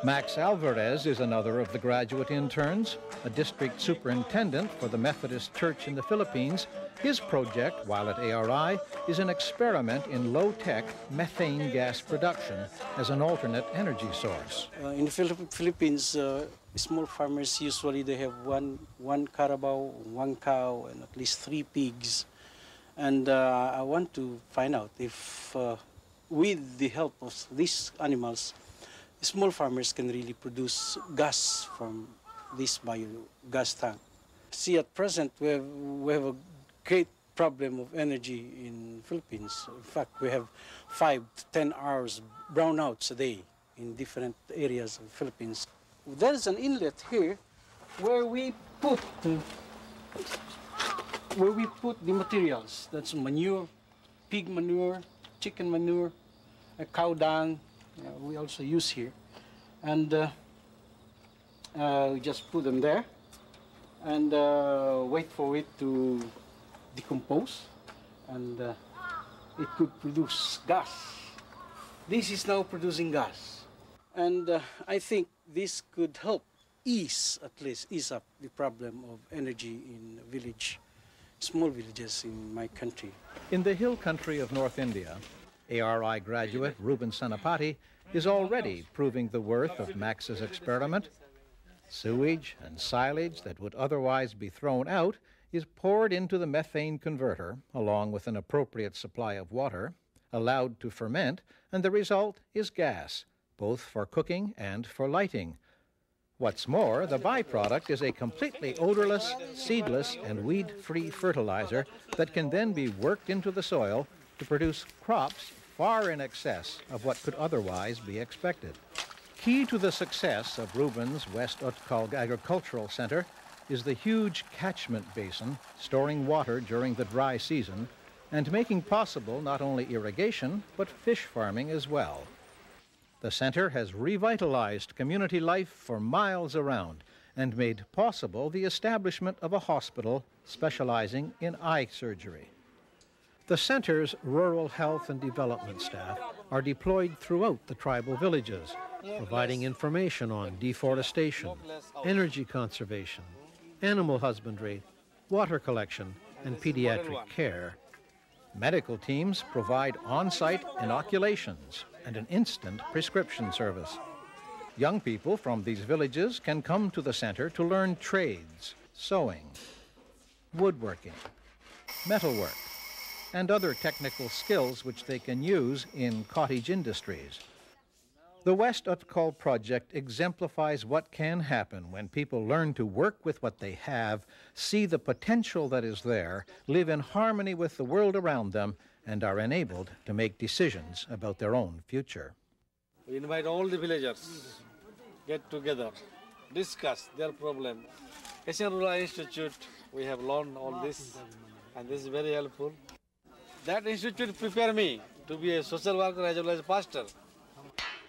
Max Alvarez is another of the graduate interns, a district superintendent for the Methodist Church in the Philippines. His project, while at ARI, is an experiment in low-tech methane gas production as an alternate energy source. In the Philippines, small farmers usually they have one carabao, one cow, and at least 3 pigs. And I want to find out if, with the help of these animals, small farmers can really produce gas from this biogas tank. See, at present, we have a great problem of energy in Philippines. In fact, we have 5 to 10 hours brownouts a day in different areas of the Philippines. There's an inlet here where we put the materials. That's manure, pig manure, chicken manure, cow dung. We also use here, and we just put them there and wait for it to decompose, and it could produce gas. This is now producing gas, and I think this could help ease up the problem of energy in small villages in my country. In the hill country of North India, ARI graduate Ruben Sanapati is already proving the worth of Max's experiment. Sewage and silage that would otherwise be thrown out is poured into the methane converter, along with an appropriate supply of water, allowed to ferment, and the result is gas, both for cooking and for lighting. What's more, the byproduct is a completely odorless, seedless, and weed-free fertilizer that can then be worked into the soil to produce crops far in excess of what could otherwise be expected. Key to the success of Ruben's West Utkal Agricultural Center is the huge catchment basin storing water during the dry season and making possible not only irrigation but fish farming as well. The center has revitalized community life for miles around and made possible the establishment of a hospital specializing in eye surgery. The center's rural health and development staff are deployed throughout the tribal villages, providing information on deforestation, energy conservation, animal husbandry, water collection, and pediatric care. Medical teams provide on-site inoculations and an instant prescription service. Young people from these villages can come to the center to learn trades, sewing, woodworking, metalwork, and other technical skills which they can use in cottage industries. The West Utkal project exemplifies what can happen when people learn to work with what they have, see the potential that is there, live in harmony with the world around them, and are enabled to make decisions about their own future. We invite all the villagers, get together, discuss their problem. Asian Rural Institute, we have learned all this, and this is very helpful. That institute prepared me to be a social worker as well as a pastor.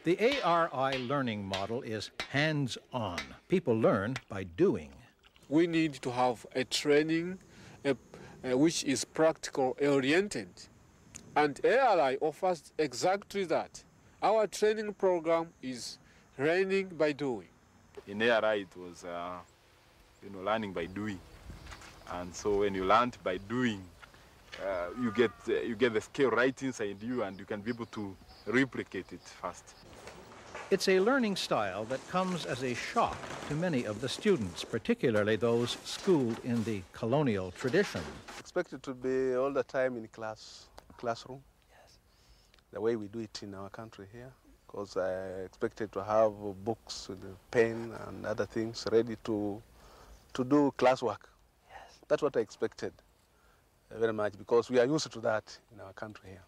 The ARI learning model is hands-on. People learn by doing. We need to have a training which is practical oriented. And ARI offers exactly that. Our training program is learning by doing. In ARI, it was learning by doing. And so when you learn by doing, you get the skill right inside you, and you can be able to replicate it fast. It's a learning style that comes as a shock to many of the students, particularly those schooled in the colonial tradition. Expected to be all the time in classroom. Yes. The way we do it in our country here, because I expected to have books with a pen and other things ready to do classwork. Yes. That's what I expected very much, because we are used to that in our country here.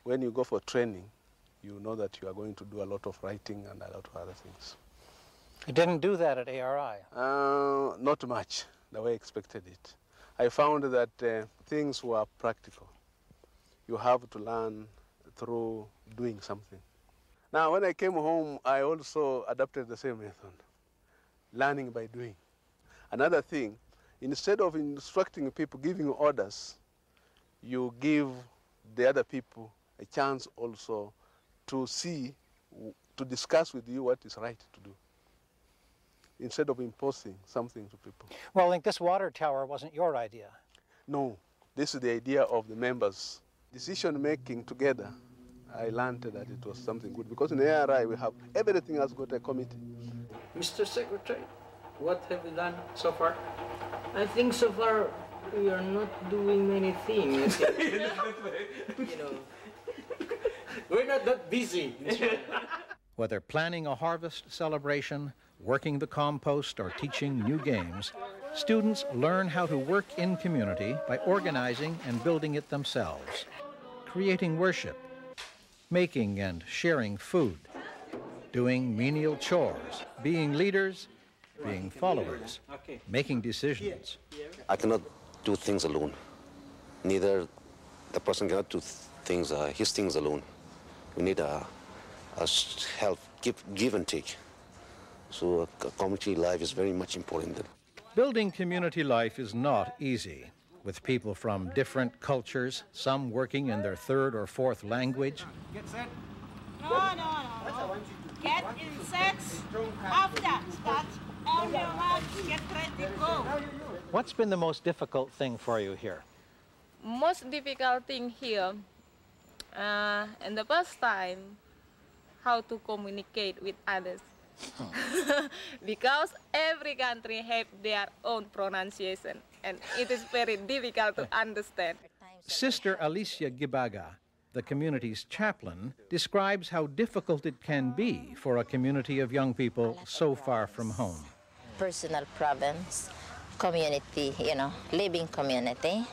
When you go for training, you know that you are going to do a lot of writing and a lot of other things. You didn't do that at ARI? Not much, the way I expected it. I found that things were practical. You have to learn through doing something. Now, when I came home, I also adopted the same method, learning by doing. Another thing, instead of instructing people, giving orders, you give the other people a chance also to see to discuss with you what is right to do, instead of imposing something to people. Well, I think this water tower wasn't your idea. No, this is the idea of the members. Decision making together, I learned that it was something good, because in ARI we have everything has got a committee. Mr. Secretary, what have you done so far? I think so far we are not doing anything. You know. We're not that busy. Whether planning a harvest celebration, working the compost, or teaching new games, students learn how to work in community by organizing and building it themselves, creating worship, making and sharing food, doing menial chores, being leaders, being followers, making decisions. I cannot do things alone. Neither the person cannot do things, his things alone. We need a help, give and take. So community life is very much important. Building community life is not easy, with people from different cultures, some working in their third or fourth language. Get set. No. Get in sets. After, start. On your mark, get ready, go. What's been the most difficult thing for you here? Most difficult thing here, and the first time, how to communicate with others. Because every country have their own pronunciation, and it is very difficult to understand. Sister Alicia Gibaga, the community's chaplain, describes how difficult it can be for a community of young people so far from home. Personal problems, community, living community,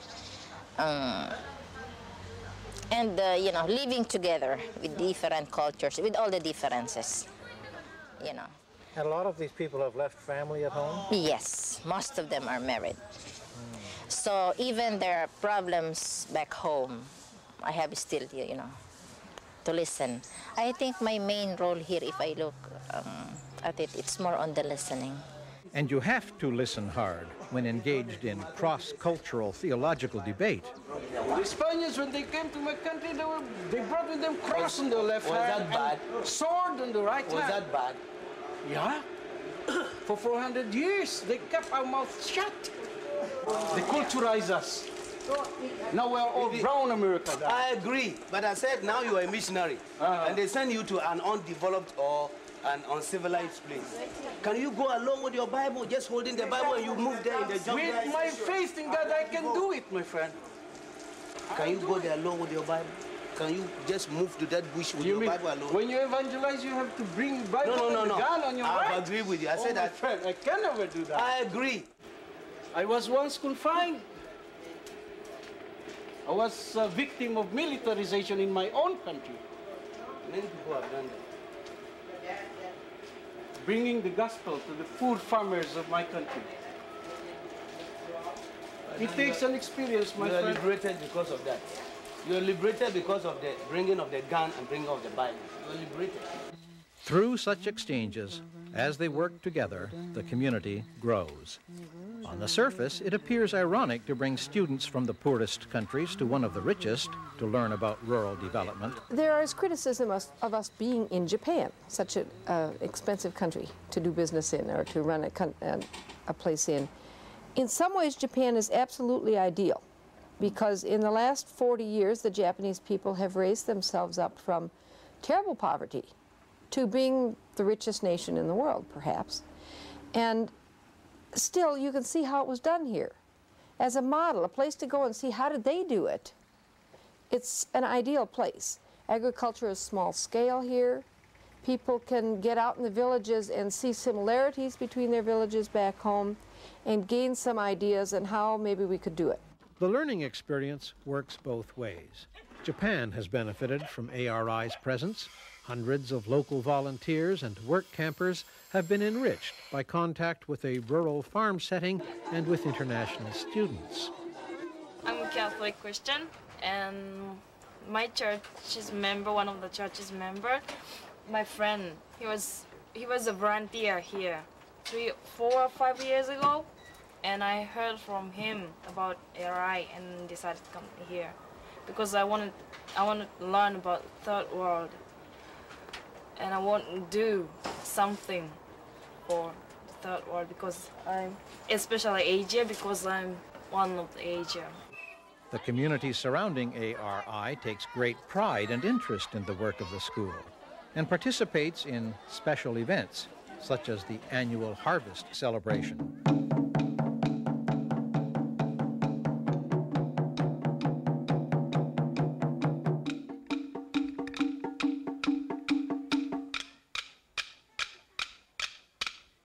and living together with different cultures, with all the differences, And a lot of these people have left family at home? Yes, most of them are married. So even there are problems back home, I have still, to listen. I think my main role here, if I look at it, it's more on the listening. And you have to listen hard when engaged in cross-cultural theological debate. The Spaniards, when they came to my country, they brought with them cross on the left hand, that bad? And sword on the right hand. Was that bad? Yeah. For 400 years, they kept our mouths shut. They culturized us. Now we're all brown America. I agree, but I said now you are a missionary, and they send you to an undeveloped or an uncivilized place. Can you go along with your Bible, just holding the Bible, and you move there in the jungle? With my faith in God, I can do it, my friend. Can you go there alone with your Bible? Can you just move to that bush with your Bible alone? When you evangelize, you have to bring Bible and gun on your right? I agree with you. I said that. Friend, I can never do that. I agree. I was once confined. I was a victim of militarization in my own country. Many people have done that. Bringing the gospel to the poor farmers of my country. It takes an experience, my friend. You are liberated because of that. You are liberated because of the bringing of the gun and bringing of the Bible. You are liberated. Through such exchanges, as they work together, the community grows. On the surface, it appears ironic to bring students from the poorest countries to one of the richest to learn about rural development. There is criticism of us being in Japan, such an expensive country to do business in or to run a place in. In some ways, Japan is absolutely ideal, because in the last 40 years, the Japanese people have raised themselves up from terrible poverty to being the richest nation in the world, perhaps. And still, you can see how it was done here. As a model, a place to go and see how did they do it. It's an ideal place. Agriculture is small scale here. People can get out in the villages and see similarities between their villages back home and gain some ideas on how maybe we could do it. The learning experience works both ways. Japan has benefited from ARI's presence. Hundreds of local volunteers and work campers have been enriched by contact with a rural farm setting and with international students. I'm a Catholic Christian, and my church's member, one of the church's member, my friend, he was a volunteer here 3, 4, or 5 years ago, and I heard from him about ARI and decided to come here because I wanted to learn about third world. and I want to do something for the third world, because especially Asia, because I'm one of the Asia. The community surrounding ARI takes great pride and interest in the work of the school and participates in special events, such as the annual harvest celebration.